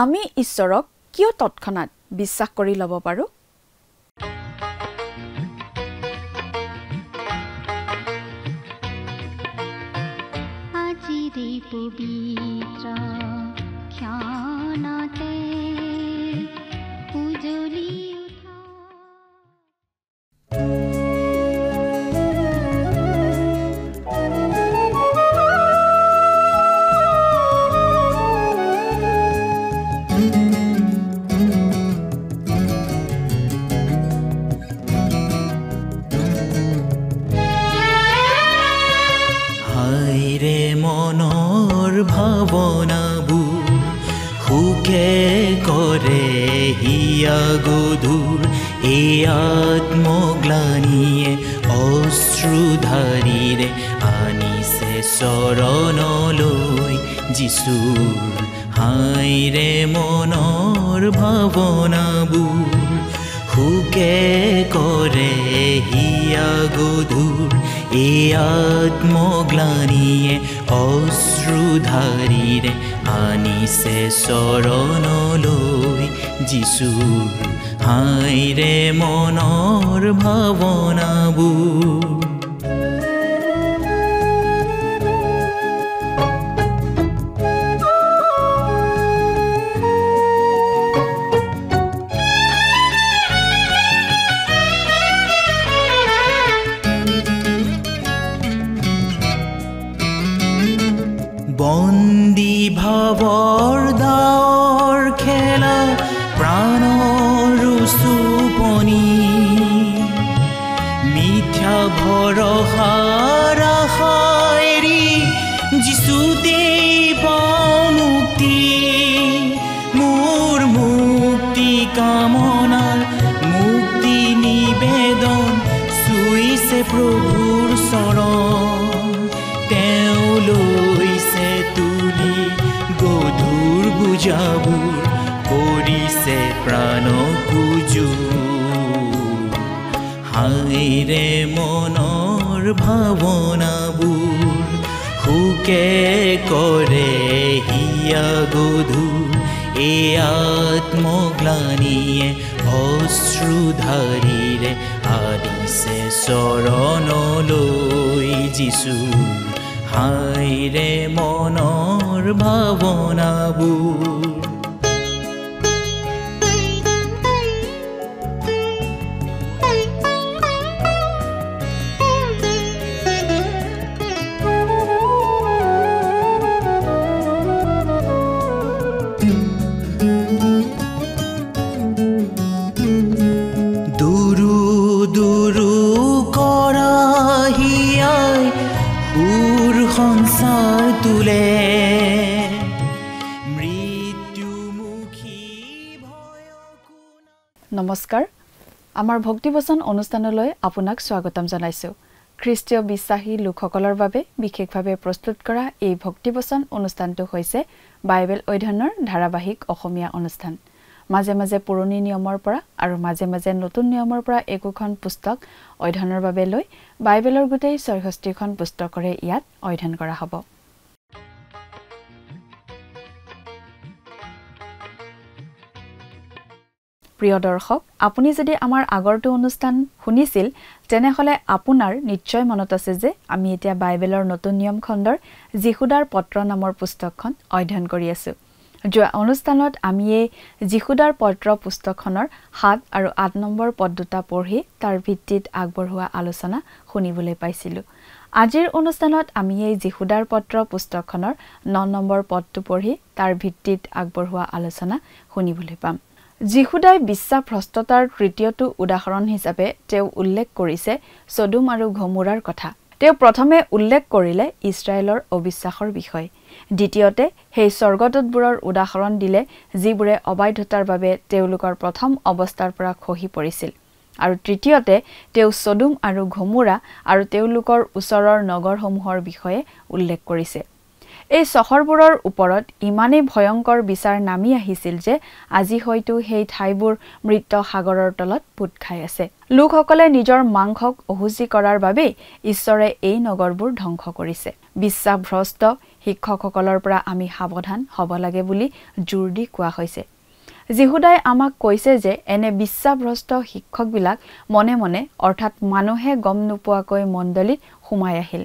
আমি ঈশ্বৰক কিয় তৎক্ষণাত বিশ্বাস কৰি ল'ব পাৰো? আজিৰে পবিত্ৰ ক্ষণতে উজলি উঠা ভাৱনাবোৰ সুখে কৰে হিয়া গধুৰ এই আত্মগ্লানিয়ে অশ্ৰুধাৰীৰে আনিছে চৰণলৈ যিচুৰ হাইৰে মনৰ ভাৱনাবোৰ সুখে কৰে হিয়া গধুৰ এই আত্মগ্লানিয়ে অশ্ৰুধাৰীৰে আনিছে চৰণলৈ যিচুৰ হাইৰে মনৰ ভাৱনাবোৰ বন্দী ভাৱৰ দাৱৰ খেলা প্ৰাণৰ চুপনি মিথ্যা ভৰসাৰ আশাইৰি যিচুতে পাওঁ মুক্তি মোৰ মুক্তি কামনাৰ মুক্তি নিবেদন চুইছে প্ৰভুৰ চৰণ তেওঁ লৈছে তুলি গধুৰ বুজাবোৰ কৰিছে প্ৰাণ কুজু হাইৰে মনৰ ভাৱনাবোৰ সুকে কৰে হিয়া গধুৰ এই আত্মগ্লানিয়ে অশ্ৰুধাৰীৰে আনিছে চৰণলৈ যিচুৰ হাইৰে মনৰ ভাৱনাবোৰ নমস্কাৰ আমাৰ ভক্তিবচন অনুষ্ঠানলৈ আপোনাক স্বাগতম জনাইছো খ্ৰীষ্টীয় বিশ্বাসী লোকসকলৰ বাবে বিশেষভাৱে প্ৰস্তুত কৰা এই ভক্তিবচন অনুষ্ঠানটো হৈছে বাইবেল অধ্যয়নৰ ধাৰাবাহিক অসমীয়া অনুষ্ঠান মাজে মাজে পুৰণি নিয়মৰ পৰা আৰু মাজে মাজে নতুন নিয়মৰ পৰা একোখন পুস্তক অধ্যয়নৰ বাবে লৈ বাইবেলৰ গোটেই ৬৬খন পুস্তকৰে ইয়াত অধ্যয়ন কৰা হ'ব প্ৰিয় দৰ্শক আপুনি যদি আমাৰ আগৰটো অনুষ্ঠান শুনিছিল তেনেহলে আপোনাৰ নিশ্চয় মনত আছে যে আমি এতিয়া বাইবেলৰ নতুন নিয়ম খণ্ডৰ যিহুদাৰ পত্ৰ নামৰ পুস্তকখন অধ্যয়ন কৰি আছো যোৱা অনুষ্ঠানত আমি এই যিহুদাৰ পত্ৰ পুস্তকখনৰ ৭ আৰু ৮ নম্বৰ পদ দুটা পঢ়ি তাৰ ভিত্তিত আগবঢ়োৱা আলোচনা শুনিবলৈ পাইছিলো আজিৰ অনুষ্ঠানত আমি এই যিহুদাৰ পত্ৰ পুস্তকখনৰ ৯ নম্বৰ পদটো পঢ়ি তাৰ ভিত্তিত আগবঢ়োৱা আলোচনা শুনিবলৈ পাম যিহুদাই বিশ্বাসভ্ৰষ্টতাৰ তৃতীয়টো উদাহৰণ হিচাপে তেওঁ উল্লেখ কৰিছে সদোম আৰু গমোৰাৰ কথা তেওঁ প্ৰথমে উল্লেখ কৰিলে ইছৰাইলৰ অবিশ্বাসৰ বিষয় দ্বিতীয়তে সেই স্বৰ্গদূতবোৰৰ উদাহৰণ দিলে যিবোৰে অবাধ্যতাৰ বাবে তেওঁলোকৰ প্ৰথম অৱস্থাৰ পৰা খহি পৰিছিল আৰু তৃতীয়তে তেওঁ সদোম আৰু গমোৰা আৰু তেওঁলোকৰ ওচৰৰ নগৰসমূহৰ বিষয়ে উল্লেখ কৰিছে এই চহৰবোৰৰ ওপৰত ইমানেই ভয়ংকৰ বিচাৰ নামি আহিছিল যে আজি হয়তো সেই ঠাইবোৰ মৃত সাগৰৰ তলত পুত খাই আছে লোকসকলে নিজৰ মাংসক অহুচি কৰাৰ বাবে ঈশ্বৰে এই নগৰবোৰ ধ্বংস কৰিছে বিশ্বাসভ্ৰষ্ট শিক্ষকসকলৰ পৰা আমি সাৱধান হ'ব লাগে বুলি জোৰ দি কোৱা হৈছে। যিহুদাই আমাক কৈছে যে এনে বিশ্বাসভ্ৰষ্ট শিক্ষকবিলাক মনে মনে অৰ্থাৎ মানুহে গম নোপোৱাকৈ মণ্ডলীত সোমাই আহিল,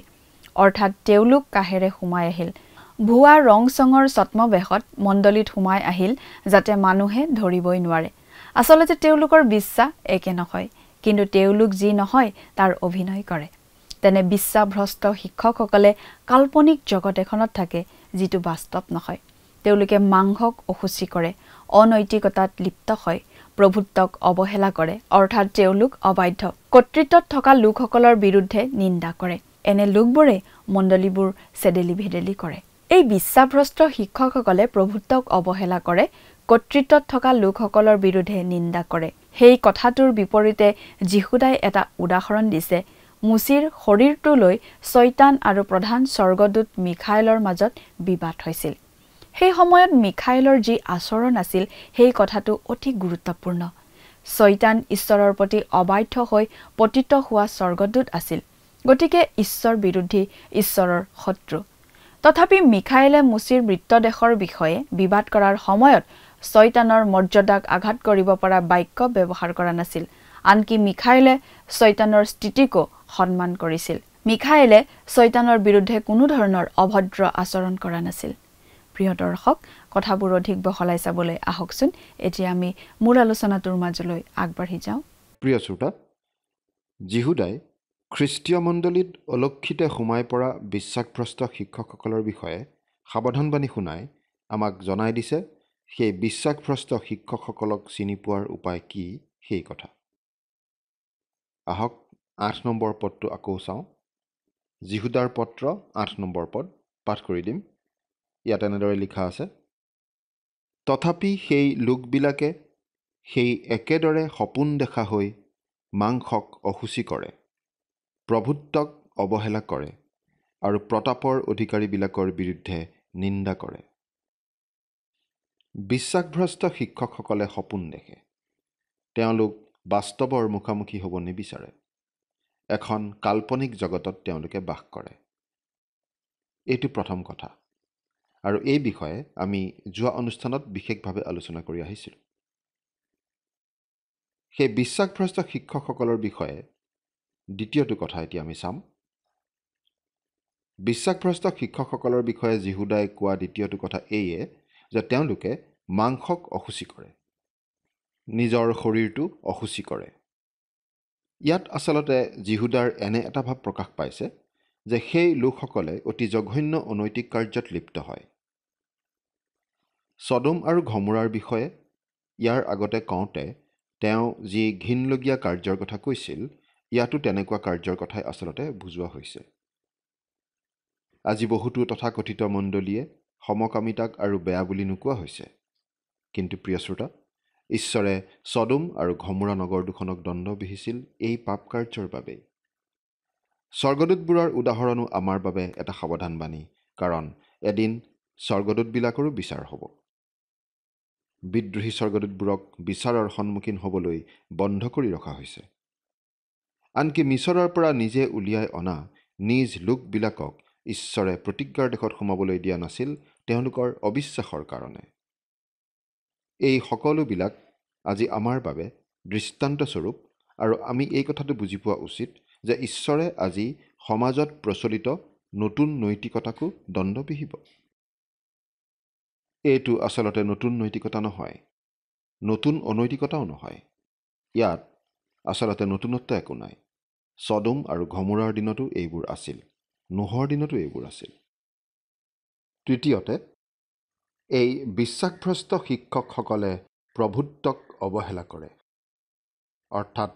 অৰ্থাৎ তেওঁলোক কাহেৰে সোমাই আহিল। ভুৱা ৰং চঙৰ ছদ্মবেশত মণ্ডলীত সোমাই আহিল যাতে মানুহে ধৰিবই নোৱাৰে। আচলতে তেওঁলোকৰ বিশ্বাস একে নহয়, কিন্তু তেওঁলোক যি নহয় তাৰ অভিনয় কৰে। তেনে বিশ্বাসভ্ৰষ্ট শিক্ষকসকলে কাল্পনিক জগত এখনত থাকে যিটো বাস্তৱ নহয়। তেওঁলোকে মাংসক অসুচি কৰে, অনৈতিকতাত লিপ্ত হয়, প্ৰভুত্বক অৱহেলা কৰে, অৰ্থাৎ তেওঁলোক অবাধ্য। কৰ্তৃত্বত থকা লোকসকলৰ বিৰুদ্ধে নিন্দা কৰে। এনে লোকবোৰে মণ্ডলীবোৰ চেদেলি ভেদেলি কৰে। এই বিশ্বাসভ্ৰষ্ট শিক্ষকসকলে প্ৰভুত্বক অৱহেলা কৰে, কৰ্তৃত্বত থকা লোকসকলৰ বিৰুদ্ধে নিন্দা কৰে। সেই কথাটোৰ বিপৰীতে যিহুদাই এটা উদাহৰণ দিছে। মুচিৰ শৰীৰটো লৈ শয়তান আৰু প্ৰধান স্বৰ্গদূত মিখাইলৰ মাজত বিবাদ হৈছিল। সেই সময়ত মিখাইলৰ যি আচৰণ আছিল সেই কথাটো অতি গুৰুত্বপূৰ্ণ। শয়তান ঈশ্বৰৰ প্ৰতি অবাধ্য হৈ পতিত হোৱা স্বৰ্গদূত আছিল, গতিকে ঈশ্বৰ বিৰোধী, ঈশ্বৰৰ শত্ৰু। তথাপি মিখাইলে মুচিৰ মৃতদেহৰ বিষয়ে বিবাদ কৰাৰ সময়ত শয়তানৰ মৰ্যাদাক আঘাত কৰিব পৰা বাক্য ব্যৱহাৰ কৰা নাছিল। আনকি মিখাইলে শয়তানৰ স্থিতিকো সন্মান কৰিছিল। মিখাইলে শয়তানৰ বিৰুদ্ধে কোনো ধৰণৰ অভদ্ৰ আচৰণ কৰা নাছিল। প্ৰিয় দৰ্শক, কথাবোৰ অধিক বহলাই চাবলৈ আহকচোন এতিয়া আমি মূল আলোচনাটোৰ মাজলৈ আগবাঢ়ি যাওঁ। প্ৰিয় শ্ৰোতা, যিহুদাই খ্ৰীষ্টীয় মণ্ডলীত অলক্ষিতে সোমাই পৰা বিশ্বাসভ্ৰষ্ট শিক্ষকসকলৰ বিষয়ে সাৱধানবাণী শুনাই আমাক জনাই দিছে সেই বিশ্বাসভ্ৰষ্ট শিক্ষকসকলক চিনি পোৱাৰ উপায় কি সেই কথা। আহক 8 নম্বৰ পদটো আকৌ চাওঁ। যিহুদাৰ পত্ৰ 8 নম্বৰ পদ পাঠ কৰি দিম। ইয়াত এনেদৰে লিখা আছে, তথাপি সেই লোকবিলাকে সেই একেদৰে সপোন দেখা হৈ মাংসক অসুচি কৰে, প্ৰভুত্বক অৱহেলা কৰে আৰু প্ৰতাপৰ অধিকাৰীবিলাকৰ বিৰুদ্ধে নিন্দা কৰে। বিশ্বাসভ্ৰষ্ট শিক্ষকসকলে সপোন দেখে। তেওঁলোক বাস্তৱৰ মুখামুখি হ'ব নিবিচাৰে। এখন কাল্পনিক জগতত তেওঁলোকে বাস কৰে। এইটো প্ৰথম কথা, আৰু এই বিষয়ে আমি যোৱা অনুষ্ঠানত বিশেষভাৱে আলোচনা কৰি আহিছিলোঁ। সেই বিশ্বাসভ্ৰষ্ট শিক্ষকসকলৰ বিষয়ে দ্বিতীয়টো কথা এতিয়া আমি চাম। বিশ্বাসভ্ৰষ্ট শিক্ষকসকলৰ বিষয়ে যিহুদাই কোৱা দ্বিতীয়টো কথা এইয়ে যে তেওঁলোকে মাংসক অসুচি কৰে, নিজৰ শৰীৰটো অসুচি কৰে। ইয়াত আচলতে যিহুদাৰ এনে এটা ভাৱ প্ৰকাশ পাইছে যে সেই লোকসকলে অতি জঘন্য অনৈতিক কাৰ্যত লিপ্ত হয়। ছদম আৰু গমোৰাৰ বিষয়ে ইয়াৰ আগতে কওঁতে তেওঁ যি ঘিনলগীয়া কাৰ্যৰ কথা কৈছিল, ইয়াতো তেনেকুৱা কাৰ্যৰ কথাই আচলতে বুজোৱা হৈছে। আজি বহুতো তথাকথিত মণ্ডলীয়ে সমকামিতাক আৰু বেয়া বুলি নোকোৱা হৈছে, কিন্তু প্ৰিয় শ্ৰোতা, ঈশ্বৰে ছদম আৰু গমোৰা নগৰ দুখনক দণ্ড বিহিছিল এই পাপ কাৰ্যৰ বাবেই। স্বৰ্গদূতবোৰৰ উদাহৰণো আমাৰ বাবে এটা সাৱধানবাণী, কাৰণ এদিন স্বৰ্গদূতবিলাকৰো বিচাৰ হ'ব। বিদ্ৰোহী স্বৰ্গদূতবোৰক বিচাৰৰ সন্মুখীন হ'বলৈ বন্ধ কৰি ৰখা হৈছে। আনকি মিছৰৰ পৰা নিজে উলিয়াই অনা নিজ লোকবিলাকক ঈশ্বৰে প্ৰতিজ্ঞাৰ দেশত সোমাবলৈ দিয়া নাছিল তেওঁলোকৰ অবিশ্বাসৰ কাৰণে। এই সকলোবিলাক আজি আমাৰ বাবে দৃষ্টান্তস্বৰূপ, আৰু আমি এই কথাটো বুজি পোৱা উচিত যে ঈশ্বৰে আজি সমাজত প্ৰচলিত নতুন নৈতিকতাকো দণ্ড বিহিব। এইটো আচলতে নতুন নৈতিকতা নহয়, নতুন অনৈতিকতাও নহয়। ইয়াত আচলতে নতুনত্ব একো নাই। ছদম আৰু গমোৰাৰ দিনতো এইবোৰ আছিল, নোহৰ দিনতো এইবোৰ আছিল। তৃতীয়তে, এই বিশ্বাসভ্ৰষ্ট শিক্ষকসকলে প্ৰভুত্বক অৱহেলা কৰে, অৰ্থাৎ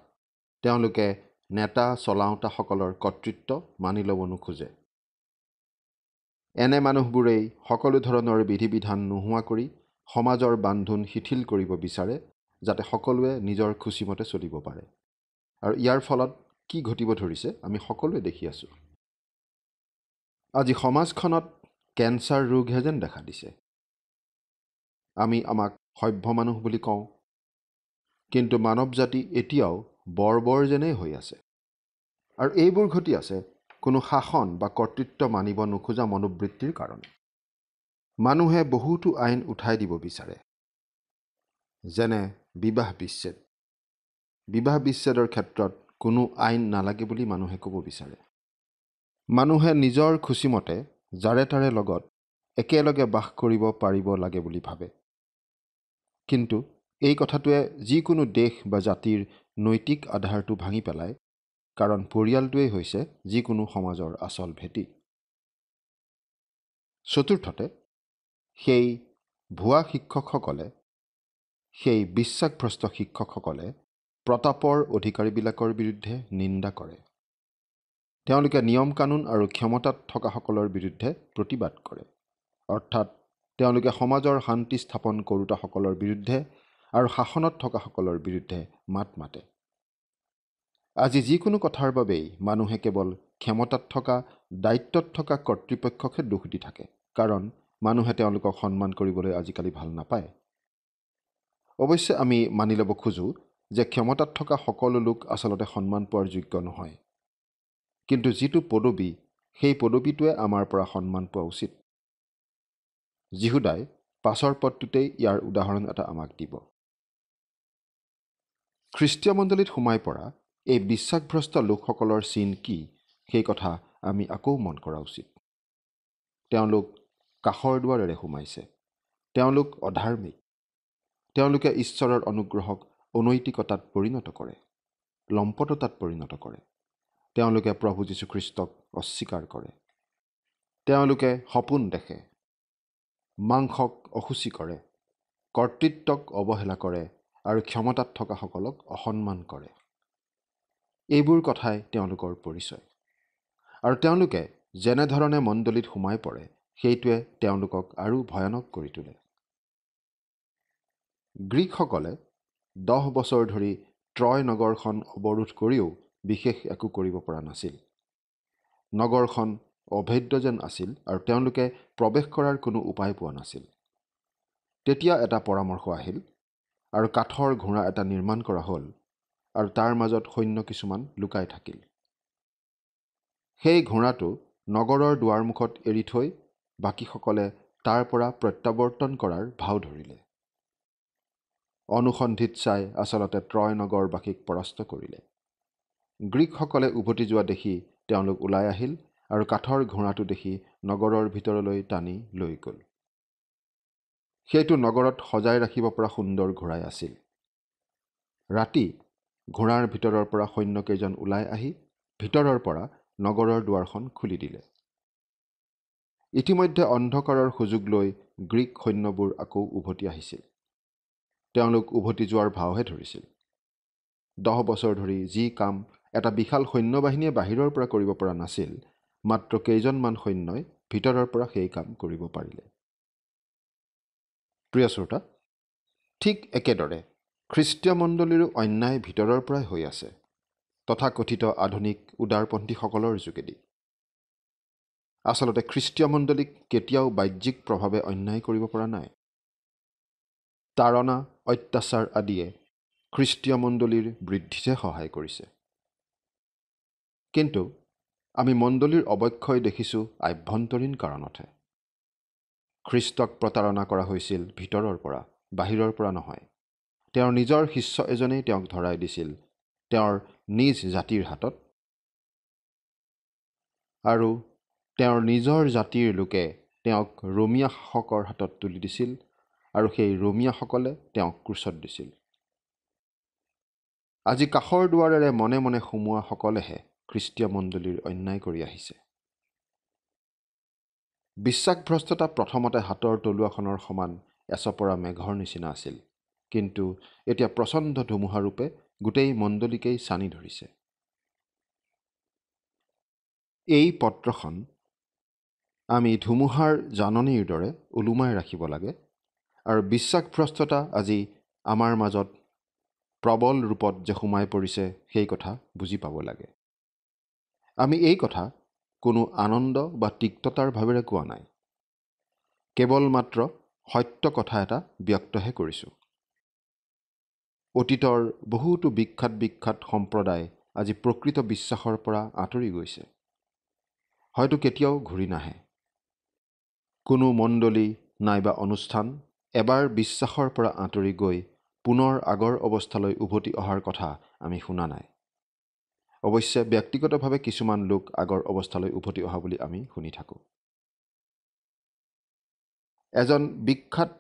তেওঁলোকে নেতা চলাওঁতাসকলৰ কৰ্তৃত্ব মানি ল'ব নোখোজে। এনে মানুহবোৰেই সকলো ধৰণৰ বিধি বিধান নোহোৱা কৰি সমাজৰ বান্ধোন শিথিল কৰিব বিচাৰে, যাতে সকলোৱে নিজৰ খুচিমতে চলিব পাৰে। আৰু ইয়াৰ ফলত কি ঘটিব ধৰিছে আমি সকলোৱে দেখি আছোঁ। আজি সমাজখনত কেঞ্চাৰ ৰোগহে যেন দেখা দিছে। আমি আমাক সভ্য মানুহ বুলি কওঁ, কিন্তু মানৱ জাতি এতিয়াও বৰ্বৰ যেনেই হৈ আছে। আৰু এইবোৰ ঘটি আছে কোনো শাসন বা কৰ্তৃত্ব মানিব নোখোজা মনোবৃত্তিৰ কাৰণে। মানুহে বহুতো আইন উঠাই দিব বিচাৰে, যেনে বিবাহ বিচ্ছেদ। বিবাহ বিচ্ছেদৰ ক্ষেত্ৰত কোনো আইন নালাগে বুলি মানুহে ক'ব বিচাৰে। মানুহে নিজৰ খুচিমতে যাৰে তাৰে লগত একেলগে বাস কৰিব পাৰিব লাগে বুলি ভাবে। কিন্তু এই কথাটোৱে যিকোনো দেশ বা জাতিৰ নৈতিক আধাৰটো ভাঙি পেলায়, কাৰণ পৰিয়ালটোৱেই হৈছে যিকোনো সমাজৰ আচল ভেটি। চতুৰ্থতে, সেই ভুৱা শিক্ষকসকলে, সেই বিশ্বাসভ্ৰষ্ট শিক্ষকসকলে প্ৰতাপৰ অধিকাৰীবিলাকৰ বিৰুদ্ধে নিন্দা কৰে। তেওঁলোকে নিয়ম কানুন আৰু ক্ষমতাত থকাসকলৰ বিৰুদ্ধে প্ৰতিবাদ কৰে। অৰ্থাৎ তেওঁলোকে সমাজৰ শান্তি স্থাপন কৰোঁতাসকলৰ বিৰুদ্ধে আৰু শাসনত থকাসকলৰ বিৰুদ্ধে মাত মাতে। আজি যিকোনো কথাৰ বাবেই মানুহে কেৱল ক্ষমতাত থকা, দায়িত্বত থকা কৰ্তৃপক্ষকহে দোষ দি থাকে, কাৰণ মানুহে তেওঁলোকক সন্মান কৰিবলৈ আজিকালি ভাল নাপায়। অৱশ্যে আমি মানি ল'ব খোজোঁ যে ক্ষমতাত থকা সকলো লোক আচলতে সন্মান পোৱাৰ যোগ্য নহয়। কিন্তু যিটো পদবী, সেই পদবীটোৱে আমাৰ পৰা সন্মান পোৱা উচিত। যীহুদাই পাছৰ পদটোতেই ইয়াৰ উদাহৰণ এটা আমাক দিব। খ্ৰীষ্টীয় মণ্ডলীত সোমাই পৰা এই বিশ্বাসভ্ৰষ্ট লোকসকলৰ চিন কি, সেই কথা আমি আকৌ মন কৰা উচিত। তেওঁলোক কাষৰ দুৱাৰেৰে সোমাইছে। তেওঁলোক অধাৰ্মিক। তেওঁলোকে ঈশ্বৰৰ অনুগ্ৰহক অনৈতিকতাত পৰিণত কৰে, লম্পটতাত পৰিণত কৰে। তেওঁলোকে প্ৰভু যীশুখ্ৰীষ্টক অস্বীকাৰ কৰে। তেওঁলোকে সপোন দেখে, মাংসক অসুচি কৰে, কৰ্তৃত্বক অৱহেলা কৰে আৰু ক্ষমতাত থকাসকলক অসন্মান কৰে। এইবোৰ কথাই তেওঁলোকৰ পৰিচয়। আৰু তেওঁলোকে যেনেধৰণে মণ্ডলীত সোমাই পৰে, সেইটোৱে তেওঁলোকক আৰু ভয়ানক কৰি তোলে। গ্ৰীকসকলে 10 বছৰ ধৰি ট্ৰয় নগৰখন অৱৰোধ কৰিও বিশেষ একো কৰিব পৰা নাছিল। নগৰখন অভেদ্য যেন আছিল আৰু তেওঁলোকে প্ৰৱেশ কৰাৰ কোনো উপায় পোৱা নাছিল। তেতিয়া এটা পৰামৰ্শ আহিল আৰু কাঠৰ ঘোঁৰা এটা নিৰ্মাণ কৰা হ'ল আৰু তাৰ মাজত সৈন্য কিছুমান লুকাই থাকিল। সেই ঘোঁৰাটো নগৰৰ দুৱাৰমুখত এৰি থৈ বাকীসকলে তাৰ পৰা প্ৰত্যাৱৰ্তন কৰাৰ ভাও ধৰিলে। অনুসন্ধিত চাই আচলতে ট্ৰয় নগৰবাসীক পৰাস্ত কৰিলে। গ্ৰীকসকলে উভতি যোৱা দেখি তেওঁলোক ওলাই আহিল আৰু কাঠৰ ঘোঁৰাটো দেখি নগৰৰ ভিতৰলৈ টানি লৈ গ'ল। সেইটো নগৰত সজাই ৰাখিব পৰা সুন্দৰ ঘোঁৰাই আছিল। ৰাতি ঘোঁৰাৰ ভিতৰৰ পৰা সৈন্যকেইজন ওলাই আহি ভিতৰৰ পৰা নগৰৰ দুৱাৰখন খুলি দিলে। ইতিমধ্যে অন্ধকাৰৰ সুযোগ লৈ গ্ৰীক সৈন্যবোৰ আকৌ উভতি আহিছিল। তেওঁলোক উভতি যোৱাৰ ভাওহে ধৰিছিল। 10 বছৰ ধৰি যি কাম এটা বিশাল সৈন্যবাহিনীয়ে বাহিৰৰ পৰা কৰিব পৰা নাছিল, মাত্ৰ কেইজনমান সৈন্যই ভিতৰৰ পৰা সেই কাম কৰিব পাৰিলে। প্ৰিয় শ্ৰোতা, ঠিক একেদৰে খ্ৰীষ্টীয় মণ্ডলীৰো অন্যায় ভিতৰৰ পৰাই হৈ আছে, তথাকথিত আধুনিক উদাৰপন্থীসকলৰ যোগেদি। আচলতে খ্ৰীষ্টীয় মণ্ডলীক কেতিয়াও বাহ্যিক প্ৰভাৱে অন্যায় কৰিব পৰা নাই। তাৰণা, অত্যাচাৰ আদিয়ে খ্ৰীষ্টীয় মণ্ডলীৰ বৃদ্ধিতহে সহায় কৰিছে। কিন্তু আমি মণ্ডলীৰ অৱক্ষয় দেখিছোঁ আভ্যন্তৰীণ কাৰণতহে। খ্ৰীষ্টক প্ৰতাৰণা কৰা হৈছিল ভিতৰৰ পৰা, বাহিৰৰ পৰা নহয়। তেওঁৰ নিজৰ শিষ্য এজনেই তেওঁক ধৰাই দিছিল তেওঁৰ নিজ জাতিৰ হাতত, আৰু তেওঁৰ নিজৰ জাতিৰ লোকে তেওঁক ৰোমিয়া শাসকৰ হাতত তুলি দিছিল আৰু সেই ৰোমিয়াসকলে তেওঁক ক্ৰুচত দিছিল। আজি কাষৰ দুৱাৰেৰে মনে মনে সোমোৱাসকলেহে খ্ৰীষ্টীয় মণ্ডলীৰ অন্যায় কৰি আহিছে। বিশ্বাসভ্ৰষ্টতা প্ৰথমতে হাতৰ তলুৱাখনৰ সমান এচপৰা মেঘৰ নিচিনা আছিল, কিন্তু এতিয়া প্ৰচণ্ড ধুমুহাৰূপে গোটেই মণ্ডলীকেই ছানি ধৰিছে। এই পত্ৰখন আমি ধুমুহাৰ জাননীৰ দৰে ওলোমাই ৰাখিব লাগে আৰু বিশ্বাসভ্ৰষ্টতা আজি আমাৰ মাজত প্ৰবল ৰূপত যে সোমাই পৰিছে সেই কথা বুজি পাব লাগে। আমি এই কথা কোনো আনন্দ বা তিক্ততাৰ ভাৱেৰে কোৱা নাই, কেৱল মাত্ৰ সত্য কথা এটা ব্যক্তহে কৰিছোঁ। অতীতৰ বহুতো বিখ্যাত সম্প্ৰদায় আজি প্ৰকৃত বিশ্বাসৰ পৰা আঁতৰি গৈছে। হয়তো কেতিয়াও ঘূৰি নাহে। কোনো মণ্ডলী নাইবা অনুষ্ঠান এবাৰ বিশ্বাসৰ পৰা আঁতৰি গৈ পুনৰ আগৰ অৱস্থালৈ উভতি অহাৰ কথা আমি শুনা নাই। অৱশ্যে ব্যক্তিগতভাৱে কিছুমান লোক আগৰ অৱস্থালৈ উভতি অহা বুলি আমি শুনি থাকোঁ। এজন বিখ্যাত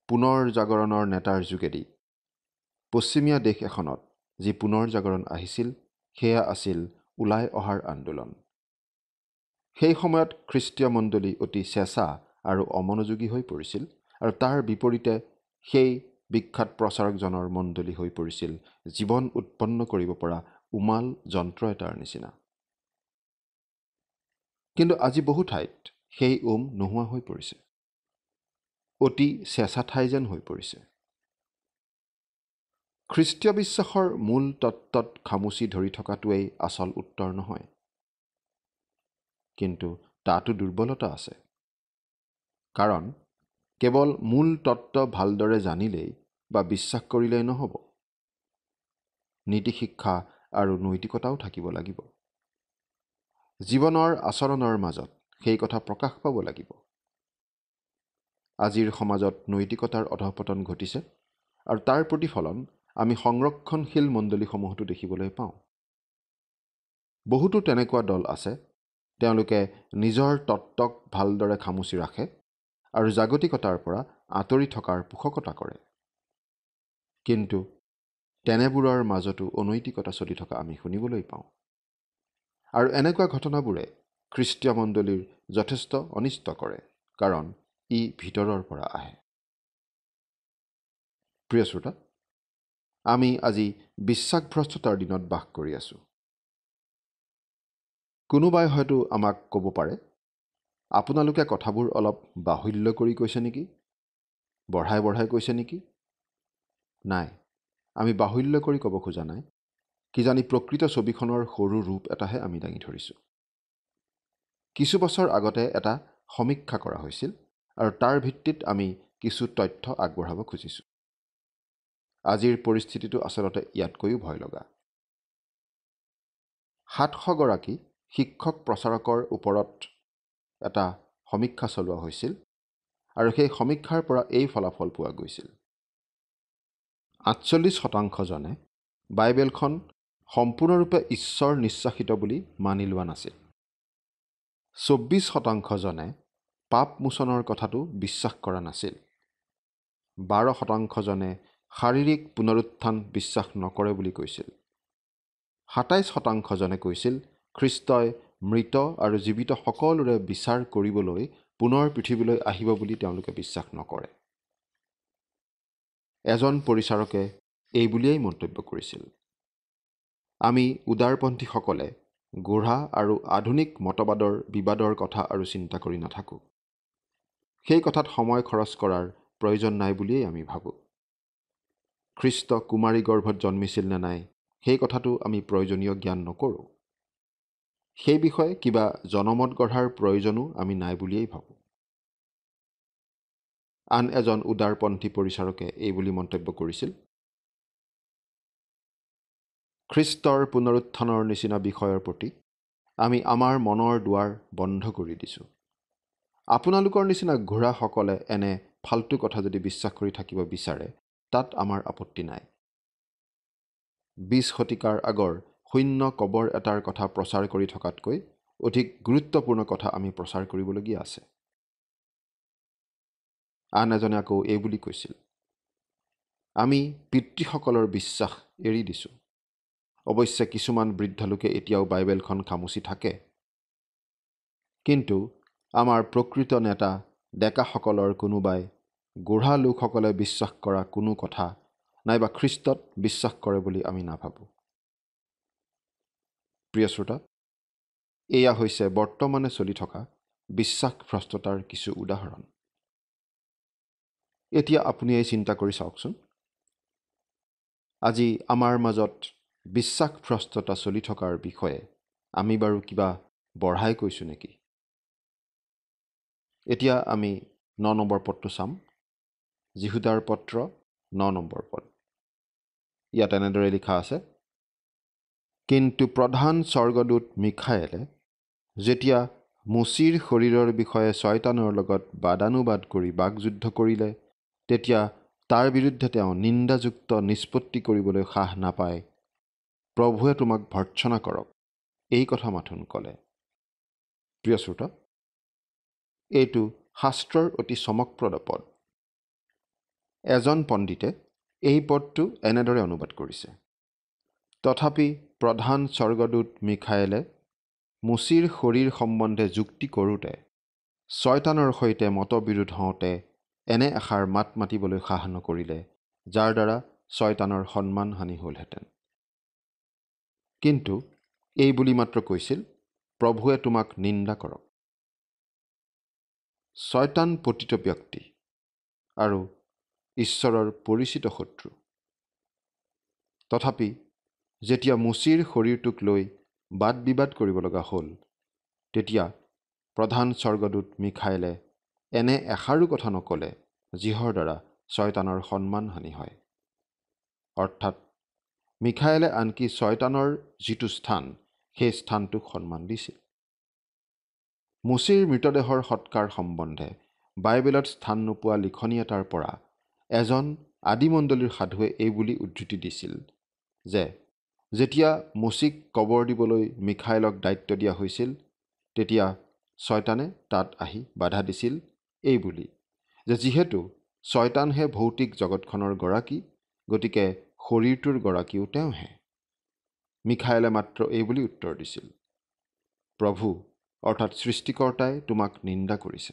পুনৰ জাগৰণৰ নেতাৰ যোগেদি পশ্চিমীয়া দেশ এখনত যি পুনৰ জাগৰণ আহিছিল সেয়া আছিল ওলাই অহাৰ আন্দোলন। সেই সময়ত খ্ৰীষ্টীয় মণ্ডলী অতি চেঁচা আৰু অমনোযোগী হৈ পৰিছিল আৰু তাৰ বিপৰীতে সেই বিখ্যাত প্ৰচাৰকজনৰ মণ্ডলী হৈ পৰিছিল জীৱন উৎপন্ন কৰিব পৰা উমাল যন্ত্ৰ এটাৰ নিচিনা। কিন্তু আজি বহু ঠাইত সেই নোহোৱা হৈ পৰিছে, অতি চেঁচা ঠাই যেন হৈ পৰিছে। খ্ৰীষ্টীয় বিশ্বাসৰ মূল তত্ত্বত খামুচি ধৰি থকাটোৱেই আচল উত্তৰ নহয়, কিন্তু তাতো দুৰ্বলতা আছে। কাৰণ কেৱল মূল তত্ত্ব ভালদৰে জানিলেই বা বিশ্বাস কৰিলেই নহ'ব, নীতি শিক্ষা আৰু নৈতিকতাও থাকিব লাগিব। জীৱনৰ আচৰণৰ মাজত সেই কথা প্ৰকাশ পাব লাগিব। আজিৰ সমাজত নৈতিকতাৰ অধঃপতন ঘটিছে আৰু তাৰ প্ৰতিফলন আমি সংৰক্ষণশীল মণ্ডলীসমূহতো দেখিবলৈ পাওঁ। বহুতো তেনেকুৱা দল আছে, তেওঁলোকে নিজৰ তত্ত্বক ভালদৰে খামুচি ৰাখে আৰু জাগতিকতাৰ পৰা আঁতৰি থকাৰ পোষকতা কৰে। কিন্তু তেনেবোৰৰ মাজতো অনৈতিকতা চলি থকা আমি শুনিবলৈ পাওঁ। আৰু এনেকুৱা ঘটনাবোৰে খ্ৰীষ্টীয় মণ্ডলীৰ যথেষ্ট অনিষ্ট কৰে, কাৰণ ই ভিতৰৰ পৰা আহে। প্ৰিয় শ্ৰোতা, আমি আজি বিশ্বাসভ্ৰষ্টতাৰ দিনত বাস কৰি আছোঁ। কোনোবাই হয়তো আমাক ক'ব পাৰে, আপোনালোকে কথাবোৰ অলপ বাহুল্য কৰি কৈছে নেকি, বঢ়াই বঢ়াই কৈছে নেকি? নাই, আমি বাহুল্য কৰি ক'ব খোজা নাই। কিজানি প্ৰকৃত ছবিখনৰ সৰু ৰূপ এটাহে আমি দাঙি ধৰিছোঁ। কিছু বছৰ আগতে এটা সমীক্ষা কৰা হৈছিল আৰু তাৰ ভিত্তিত আমি কিছু তথ্য আগবঢ়াব খুজিছোঁ। আজিৰ পৰিস্থিতিটো আচলতে ইয়াতকৈও ভয় লগা। 700 গৰাকী শিক্ষক প্ৰচাৰকৰ ওপৰত এটা সমীক্ষা চলোৱা হৈছিল আৰু সেই সমীক্ষাৰ পৰা এই ফলাফল পোৱা গৈছিল। 48% বাইবেলখন সম্পূৰ্ণৰূপে ঈশ্বৰ নিশ্বাসিত বুলি মানি লোৱা নাছিল। 24% পাপ মোচনৰ কথাটো বিশ্বাস কৰা নাছিল। 12% শাৰীৰিক পুনৰুত্থান বিশ্বাস নকৰে বুলি কৈছিল। 27% কৈছিল খ্ৰীষ্টই মৃত আৰু জীৱিত সকলোৰে বিচাৰ কৰিবলৈ পুনৰ পৃথিৱীলৈ আহিব বুলি তেওঁলোকে বিশ্বাস নকৰে। এজন পৰিচাৰকে এই বুলিয়েই মন্তব্য কৰিছিল, আমি উদাৰপন্থীসকলে গোঢ়া আৰু আধুনিক মতবাদৰ বিবাদৰ কথা আৰু চিন্তা কৰি নাথাকোঁ। সেই কথাত সময় খৰচ কৰাৰ প্ৰয়োজন নাই বুলিয়েই আমি ভাবোঁ। খ্ৰীষ্ট কুমাৰী গৰ্ভত জন্মিছিল নে নাই সেই কথাটো আমি প্ৰয়োজনীয় জ্ঞান নকৰোঁ। সেই বিষয়ে কিবা জনমত গঢ়াৰ প্ৰয়োজনো আমি নাই বুলিয়েই ভাবোঁ। আন এজন উদাৰপন্থী পৰিচাৰকে এই বুলি মন্তব্য কৰিছিল, খ্ৰীষ্টৰ পুনৰুত্থানৰ নিচিনা বিষয়ৰ প্ৰতি আমি আমাৰ মনৰ দুৱাৰ বন্ধ কৰি দিছোঁ। আপোনালোকৰ নিচিনা ঘোঁৰাসকলে এনে ফাল্টু কথা যদি বিশ্বাস কৰি থাকিব বিচাৰে, তাত আমাৰ আপত্তি নাই। 20 শতিকাৰ আগৰ শূন্য কবৰ এটাৰ কথা প্ৰচাৰ কৰি থকাতকৈ অধিক গুৰুত্বপূৰ্ণ কথা আমি প্ৰচাৰ কৰিবলগীয়া আছে। আন এজনে আকৌ এই বুলি কৈছিল, আমি পিতৃসকলৰ বিশ্বাস এৰি দিছোঁ। অৱশ্যে কিছুমান বৃদ্ধ লোকে এতিয়াও বাইবেলখন খামুচি থাকে, কিন্তু আমাৰ প্ৰকৃত নেতা ডেকাসকলৰ কোনোবাই গোঢ়া লোকসকলে বিশ্বাস কৰা কোনো কথা নাইবা খ্ৰীষ্টত বিশ্বাস কৰে বুলি আমি নাভাবোঁ। প্ৰিয় শ্ৰোতা, এয়া হৈছে বৰ্তমানে চলি থকা বিশ্বাসভ্ৰষ্টতাৰ কিছু উদাহৰণ। এতিয়া আপুনি এই চিন্তা কৰি চাওকচোন, আজি আমাৰ মাজত বিশ্বাসভ্ৰষ্টতা চলি থকাৰ বিষয়ে আমি বাৰু কিবা বঢ়াই কৈছোঁ নেকি? এতিয়া আমি 9 নম্বৰ পদটো চাম। যিহুদাৰ পত্ৰ 9 নম্বৰ পদ। ইয়াত এনেদৰে লিখা আছে, কিন্তু প্ৰধান স্বৰ্গদূত মিখায়েলে যেতিয়া মুচিৰ শৰীৰৰ বিষয়ে শয়তানৰ লগত বাদানুবাদ কৰি বাকযুদ্ধ কৰিলে, তেতিয়া তাৰ বিৰুদ্ধে তেওঁ নিন্দাযুক্ত নিষ্পত্তি কৰিবলৈ সাহ নাপায়। প্ৰভুৱে তোমাক ভৰ্ৎসনা কৰক, এই কথা মাথোন ক'লে। প্ৰিয় শ্ৰোতা, এইটো শাস্ত্ৰৰ অতি চমকপ্ৰদ পদ। এজন পণ্ডিতে এই পদটো এনেদৰে অনুবাদ কৰিছে: তথাপি প্ৰধান স্বৰ্গদূত মিখায়েলে মুচিৰ শৰীৰ সম্বন্ধে যুক্তি কৰোঁতে শয়তানৰ সৈতে মতবিৰোধ হওঁতে এনে এষাৰ মাত মাতিবলৈ সাহ নকৰিলে, যাৰ দ্বাৰা শয়তানৰ সন্মানহানি হ'লহেঁতেন। কিন্তু এই বুলি মাত্ৰ কৈছিল, প্ৰভুৱে তোমাক নিন্দা কৰক। শয়তান পতিত ব্যক্তি আৰু ঈশ্বৰৰ পৰিচিত শত্ৰু। তথাপি যেতিয়া মুচিৰ শৰীৰটোক লৈ বাদ বিবাদ কৰিব লগা হ'ল, তেতিয়া প্ৰধান স্বৰ্গদূত মিখায়েলে এনে এষাৰো কথা নক'লে, যিহৰ দ্বাৰা শয়তানৰ সন্মানহানি হয়। অৰ্থাৎ মিখায়েলে আনকি শয়তানৰ যিটো স্থান, সেই স্থানটোক সন্মান দিছিল। মুচিৰ মৃতদেহৰ সৎকাৰ সম্বন্ধে বাইবেলত স্থান নোপোৱা লিখনি এটাৰ পৰা এজন আদিমণ্ডলীৰ সাধুৱে এই বুলি উদ্ধৃতি দিছিল যে যেতিয়া মুচিক কবৰ দিবলৈ মিখায়েলক দায়িত্ব দিয়া হৈছিল, তেতিয়া শয়তানে তাত আহি বাধা দিছিল এই বুলি যে যিহেতু শয়তানহে ভৌতিক জগতখনৰ গৰাকী, গতিকে শৰীৰটোৰ গৰাকীও তেওঁহে। মিখায়েলে মাত্ৰ এই বুলি উত্তৰ দিছিল: প্ৰভু অৰ্থাৎ সৃষ্টিকৰ্তাই তোমাক নিন্দা কৰিছে।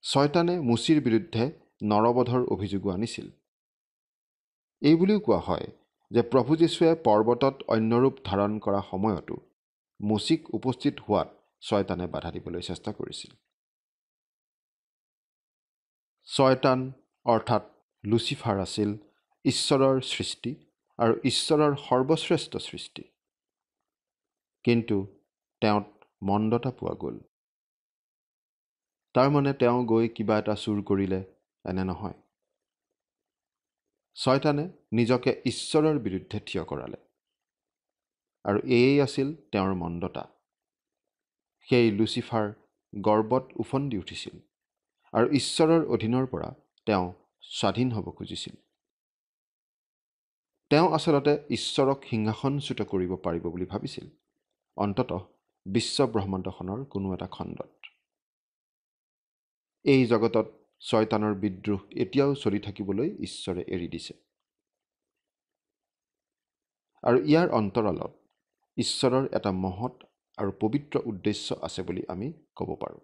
শয়তানে মুচিৰ বিৰুদ্ধে নৰবধৰ অভিযোগো আনিছিল। এই বুলিও কোৱা হয় যে প্ৰভু যীশুৱে পৰ্বতত অন্য ৰূপ ধাৰণ কৰা সময়তো মুচিক উপস্থিত হোৱাত শয়তানে বাধা দিবলৈ চেষ্টা কৰিছিল। শয়তান অৰ্থাৎ লুচিফাৰ আছিল ঈশ্বৰৰ সৃষ্টি আৰু ঈশ্বৰৰ সৰ্বশ্ৰেষ্ঠ সৃষ্টি। কিন্তু তেওঁত মন্দতা পোৱা গ'ল। তাৰমানে তেওঁ গৈ কিবা এটা চুৰ কৰিলে এনে নহয়। শয়তানে নিজকে ঈশ্বৰৰ বিৰুদ্ধে থিয় কৰালে, আৰু এয়েই আছিল তেওঁৰ মন্দতা। সেই লুচিফাৰ গৰ্বত উফন্দি উঠিছিল আৰু ঈশ্বৰৰ অধীনৰ পৰা তেওঁ স্বাধীন হ'ব খুজিছিল। তেওঁ আচলতে ঈশ্বৰক সিংহাসনচ্যুত কৰিব পাৰিব বুলি ভাবিছিল, অন্ততঃ বিশ্বব্ৰহ্মাণ্ডখনৰ কোনো এটা খণ্ডত। এই জগতত শয়তানৰ বিদ্ৰোহ এতিয়াও চলি থাকিবলৈ ঈশ্বৰে এৰি দিছে, আৰু ইয়াৰ অন্তৰালত ঈশ্বৰৰ এটা মহৎ আৰু পবিত্ৰ উদ্দেশ্য আছে বুলি আমি ক'ব পাৰোঁ।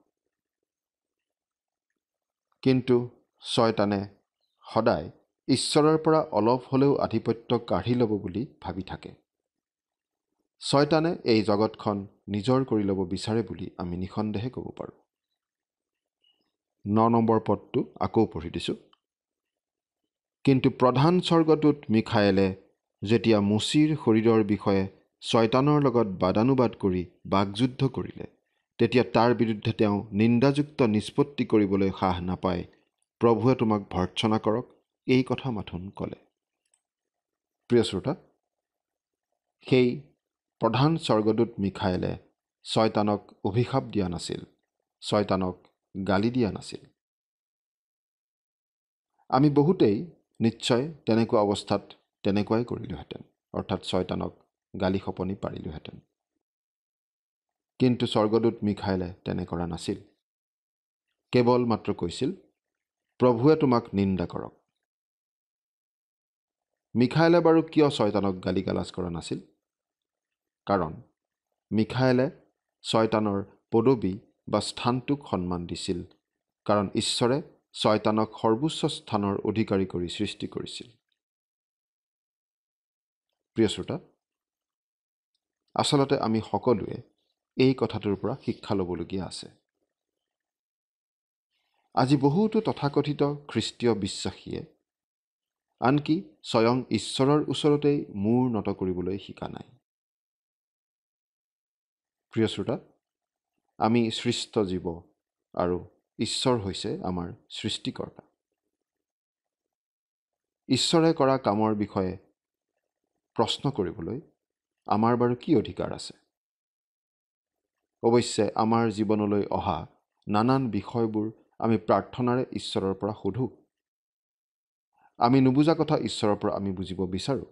কিন্তু শয়তানে সদায় ঈশ্বৰৰ পৰা অলপ হ'লেও আধিপত্য কাঢ়ি ল'ব বুলি ভাবি থাকে। শয়তানে এই জগতখন নিজৰ কৰি ল'ব বিচাৰে বুলি আমি নিঃসন্দেহে ক'ব পাৰোঁ। 9 নম্বৰ পদটো আকৌ পঢ়ি দিছোঁ। কিন্তু প্ৰধান স্বৰ্গদূত মিখায়েলে যেতিয়া মুচিৰ শৰীৰৰ বিষয়ে শয়তানৰ লগত বাদানুবাদ কৰি বাকযুদ্ধ কৰিলে, তেতিয়া তাৰ বিৰুদ্ধে তেওঁ নিন্দাযুক্ত নিষ্পত্তি কৰিবলৈ সাহ নাপায়। প্ৰভুৱে তোমাক ভৰ্ৎসনা কৰক, এই কথা মাথোন ক'লে। প্ৰিয় শ্ৰোতা, সেই প্ৰধান স্বৰ্গদূত মিখায়েলে শয়তানক অভিশাপ দিয়া নাছিল, শয়তানক গালি দিয়া নাছিল। আমি বহুতেই নিশ্চয় তেনেকুৱা অৱস্থাত তেনেকুৱাই কৰিলোহেঁতেন, অৰ্থাৎ শয়তানক গালি শপনি পাৰিলোহেঁতেন। কিন্তু স্বৰ্গদূত মিখায়েলে তেনে কৰা নাছিল। কেৱল মাত্ৰ কৈছিল, প্ৰভুৱে তোমাক নিন্দা কৰক। মিখায়েলে বাৰু কিয় শয়তানক গালি গালাজ কৰা নাছিল? কাৰণ মিখায়েলে শয়তানৰ পদবী বা স্থানটোক সন্মান দিছিল, কাৰণ ঈশ্বৰে শয়তানক সৰ্বোচ্চ স্থানৰ অধিকাৰী কৰি সৃষ্টি কৰিছিল। প্ৰিয় শ্ৰোতা, আচলতে আমি সকলোৱে এই কথাটোৰ পৰা শিক্ষা ল'বলগীয়া আছে। আজি বহুতো তথাকথিত খ্ৰীষ্টীয় বিশ্বাসীয়ে আনকি স্বয়ং ঈশ্বৰৰ ওচৰতেই মূৰ নত কৰিবলৈ শিকা নাই। প্ৰিয় শ্ৰোতা, আমি সৃষ্ট জীৱ আৰু ঈশ্বৰ হৈছে আমাৰ সৃষ্টিকৰ্তা। ঈশ্বৰে কৰা কামৰ বিষয়ে প্ৰশ্ন কৰিবলৈ আমাৰ বাৰু কি অধিকাৰ আছে? অৱশ্যে আমাৰ জীৱনলৈ অহা নানান বিষয়বোৰ আমি প্ৰাৰ্থনাৰে ঈশ্বৰৰ পৰা সোধো। আমি নুবুজা কথা ঈশ্বৰৰ পৰা আমি বুজিব বিচাৰোঁ।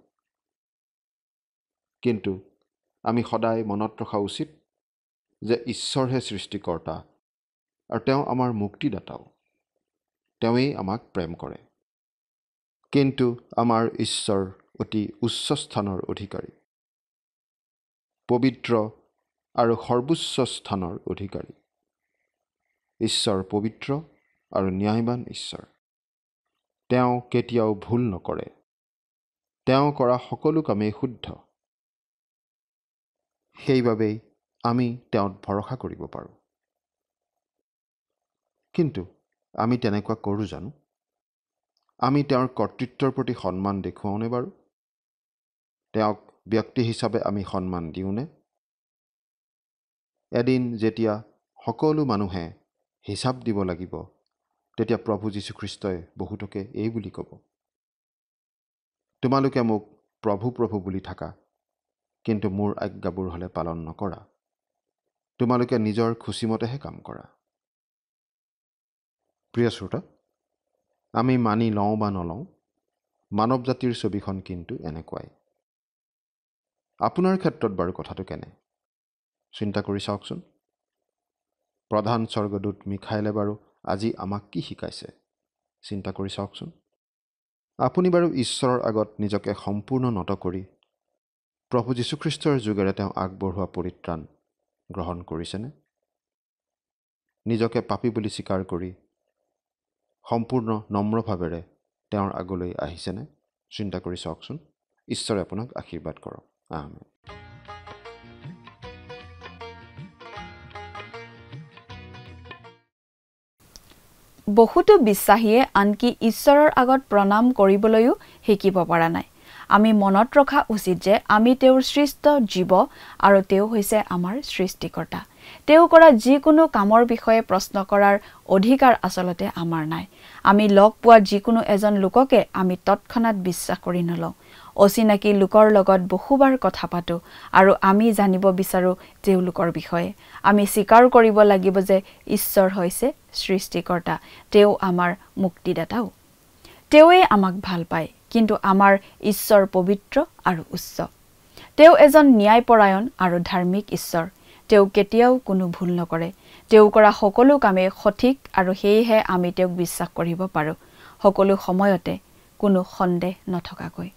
কিন্তু আমি সদায় মনত ৰখা উচিত যে ঈশ্বৰহে সৃষ্টিকৰ্তা আৰু তেওঁ আমাৰ মুক্তিদাতাও। তেওঁৱেই আমাক প্ৰেম কৰে। কিন্তু আমাৰ ঈশ্বৰ অতি উচ্চ স্থানৰ অধিকাৰী, পবিত্ৰ আৰু সৰ্বোচ্চ স্থানৰ অধিকাৰী। ঈশ্বৰ পবিত্ৰ আৰু ন্যায়বান ঈশ্বৰ। তেওঁ কেতিয়াও ভুল নকৰে। তেওঁ কৰা সকলো কামেই শুদ্ধ। সেইবাবেই আমি তেওঁত ভৰসা কৰিব পাৰোঁ। কিন্তু আমি তেনেকুৱা কৰোঁ জানো? আমি তেওঁৰ কৰ্তৃত্বৰ প্ৰতি সন্মান দেখুৱাওঁনে বাৰু? তেওঁক ব্যক্তি হিচাপে আমি সন্মান দিওঁনে? এদিন যেতিয়া সকলো মানুহে হিচাপ দিব লাগিব, তেতিয়া প্ৰভু যীশুখ্ৰীষ্টই বহুতকে এই বুলি ক'ব, তোমালোকে মোক প্ৰভু প্ৰভু বুলি থাকা, কিন্তু মোৰ আজ্ঞাবোৰ হ'লে পালন নকৰা। তোমালোকে নিজৰ খুচিমতেহে কাম কৰা। প্ৰিয় শ্ৰোতা, আমি মানি লওঁ বা নলওঁ, মানৱ জাতিৰ ছবিখন কিন্তু এনেকুৱাই। আপোনাৰ ক্ষেত্ৰত বাৰু কথাটো কেনে? চিন্তা কৰি চাওকচোন। প্ৰধান স্বৰ্গদূত মিখাইলে বাৰু আজি আমাক কি শিকাইছে? চিন্তা কৰি চাওকচোন। আপুনি বাৰু ঈশ্বৰৰ আগত নিজকে সম্পূৰ্ণ নত কৰি প্ৰভু যীশুখ্ৰীষ্টৰ যোগেৰে তেওঁ আগবঢ়োৱা পৰিত্ৰাণ গ্ৰহণ কৰিছেনে? নিজকে পাপী বুলি স্বীকাৰ কৰি সম্পূৰ্ণ নম্ৰভাৱেৰে তেওঁৰ আগলৈ আহিছেনে? চিন্তা কৰি চাওকচোন। ঈশ্বৰে আপোনাক আশীৰ্বাদ কৰক। আমেন। বহুতো বিশ্বাসীয়ে আনকি ঈশ্বৰৰ আগত প্ৰণাম কৰিবলৈও শিকিব পৰা নাই। আমি মনত ৰখা উচিত যে আমি তেওঁৰ সৃষ্ট জীৱ আৰু তেওঁ হৈছে আমাৰ সৃষ্টিকৰ্তা। তেওঁ কৰা যিকোনো কামৰ বিষয়ে প্ৰশ্ন কৰাৰ অধিকাৰ আচলতে আমাৰ নাই। আমি লগ পোৱা যিকোনো এজন লোককে আমি তৎক্ষণাত বিশ্বাস কৰি নলওঁ। অচিনাকি লোকৰ লগত বহুবাৰ কথা পাতোঁ আৰু আমি জানিব বিচাৰোঁ তেওঁলোকৰ বিষয়ে। আমি স্বীকাৰ কৰিব লাগিব যে ঈশ্বৰ হৈছে সৃষ্টিকৰ্তা, তেওঁ আমাৰ মুক্তিদাতাও। তেওঁৱেই আমাক ভাল পায়, কিন্তু আমাৰ ঈশ্বৰ পবিত্ৰ আৰু উচ্চ। তেওঁ এজন ন্যায়পৰায়ণ আৰু ধাৰ্মিক ঈশ্বৰ। তেওঁ কেতিয়াও কোনো ভুল নকৰে। তেওঁ কৰা সকলো কামেই সঠিক আৰু সেয়েহে আমি তেওঁক বিশ্বাস কৰিব পাৰোঁ, সকলো সময়তে কোনো সন্দেহ নথকাকৈ।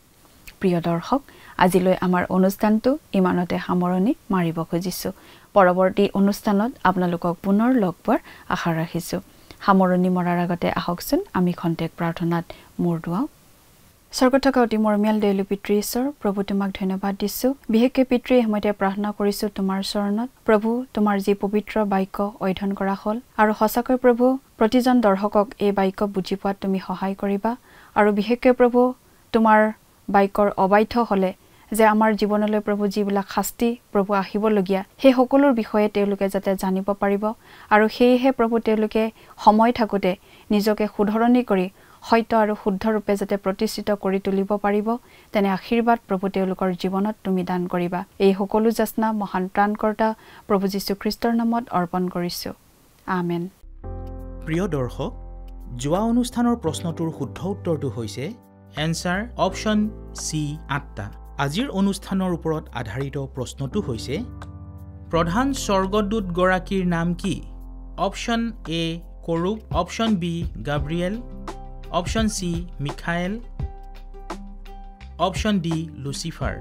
প্ৰিয় দৰ্শক, আজিলৈ আমাৰ অনুষ্ঠানটো ইমানতে সামৰণি মাৰিব খুজিছোঁ। পৰৱৰ্তী অনুষ্ঠানত আপোনালোকক পুনৰ লগ পোৱাৰ আশা ৰাখিছোঁ। সামৰণি মৰাৰ আগতে আহকচোন আমি খন্তেক প্ৰাৰ্থনাত মূৰ দুৱাওঁ। স্বৰ্গত থকা অতি মৰমীয়াল দয়ালু পিতৃ ঈশ্বৰ, প্ৰভু তোমাক ধন্যবাদ দিছোঁ। বিশেষকৈ পিতৃ সময়তে প্ৰাৰ্থনা কৰিছোঁ তোমাৰ চৰণত। প্ৰভু, তোমাৰ যি পবিত্ৰ বাক্য অধ্যয়ন কৰা হ'ল আৰু সঁচাকৈ প্ৰভু প্ৰতিজন দৰ্শকক এই বাক্য বুজি পোৱাত তুমি সহায় কৰিবা। আৰু বিশেষকৈ প্ৰভু তোমাৰ বাক্যৰ অবাধ্য হ'লে যে আমাৰ জীৱনলৈ প্ৰভু যিবিলাক শাস্তি প্ৰভু আহিবলগীয়া, সেই সকলোৰ বিষয়ে তেওঁলোকে যাতে জানিব পাৰিব আৰু সেয়েহে প্ৰভু তেওঁলোকে সময় থাকোঁতে নিজকে শুধৰণি কৰি সত্য আৰু শুদ্ধ ৰূপে যাতে প্ৰতিষ্ঠিত কৰি তুলিব পাৰিব, তেনে আশীৰ্বাদ প্ৰভু তেওঁলোকৰ জীৱনত তুমি দান কৰিবা। এই সকলো যাচনা মহান ত্ৰাণকৰ্তা প্ৰভু যীশুখ্ৰীষ্টৰ নামত অৰ্পণ কৰিছোঁ। আমেন। প্ৰিয় দৰ্শক, যোৱা অনুষ্ঠানৰ প্ৰশ্নটোৰ শুদ্ধ উত্তৰটো হৈছে এনচাৰ অপশ্যন চি 8টা। আজিৰ অনুষ্ঠানৰ ওপৰত আধাৰিত প্ৰশ্নটো হৈছে প্ৰধান স্বৰ্গদূতগৰাকীৰ নাম কি? অপশ্যন এ কৰোব, option B Gabriel, option C Michael, option D Lucifer.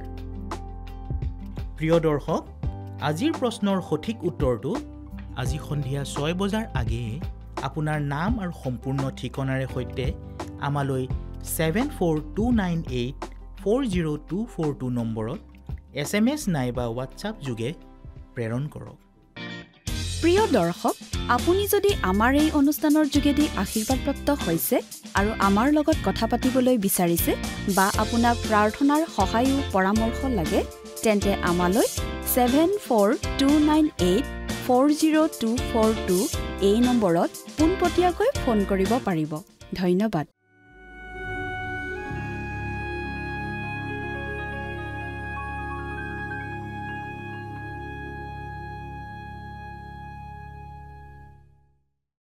প্ৰিয় দৰ্শক, আজিৰ প্ৰশ্নৰ সঠিক উত্তৰটো আজি সন্ধিয়া 6 বজাৰ আগেয়ে আপোনাৰ নাম আৰু সম্পূৰ্ণ ঠিকনাৰে সৈতে আমালৈ 7429840242 নম্বৰত SMS নাইবা হোৱাটছআপ যোগে প্ৰেৰণ কৰক। প্ৰিয় দৰ্শক, আপুনি যদি আমাৰ এই অনুষ্ঠানৰ যোগেদি আশীৰ্বাদপ্ৰাপ্ত হৈছে আৰু আমাৰ লগত কথা পাতিবলৈ বিচাৰিছে বা আপোনাক প্ৰাৰ্থনাৰ সহায়ো পৰামৰ্শ লাগে, তেন্তে আমালৈ 7429840242 এই নম্বৰত পোনপটীয়াকৈ ফোন কৰিব পাৰিব। ধন্যবাদ।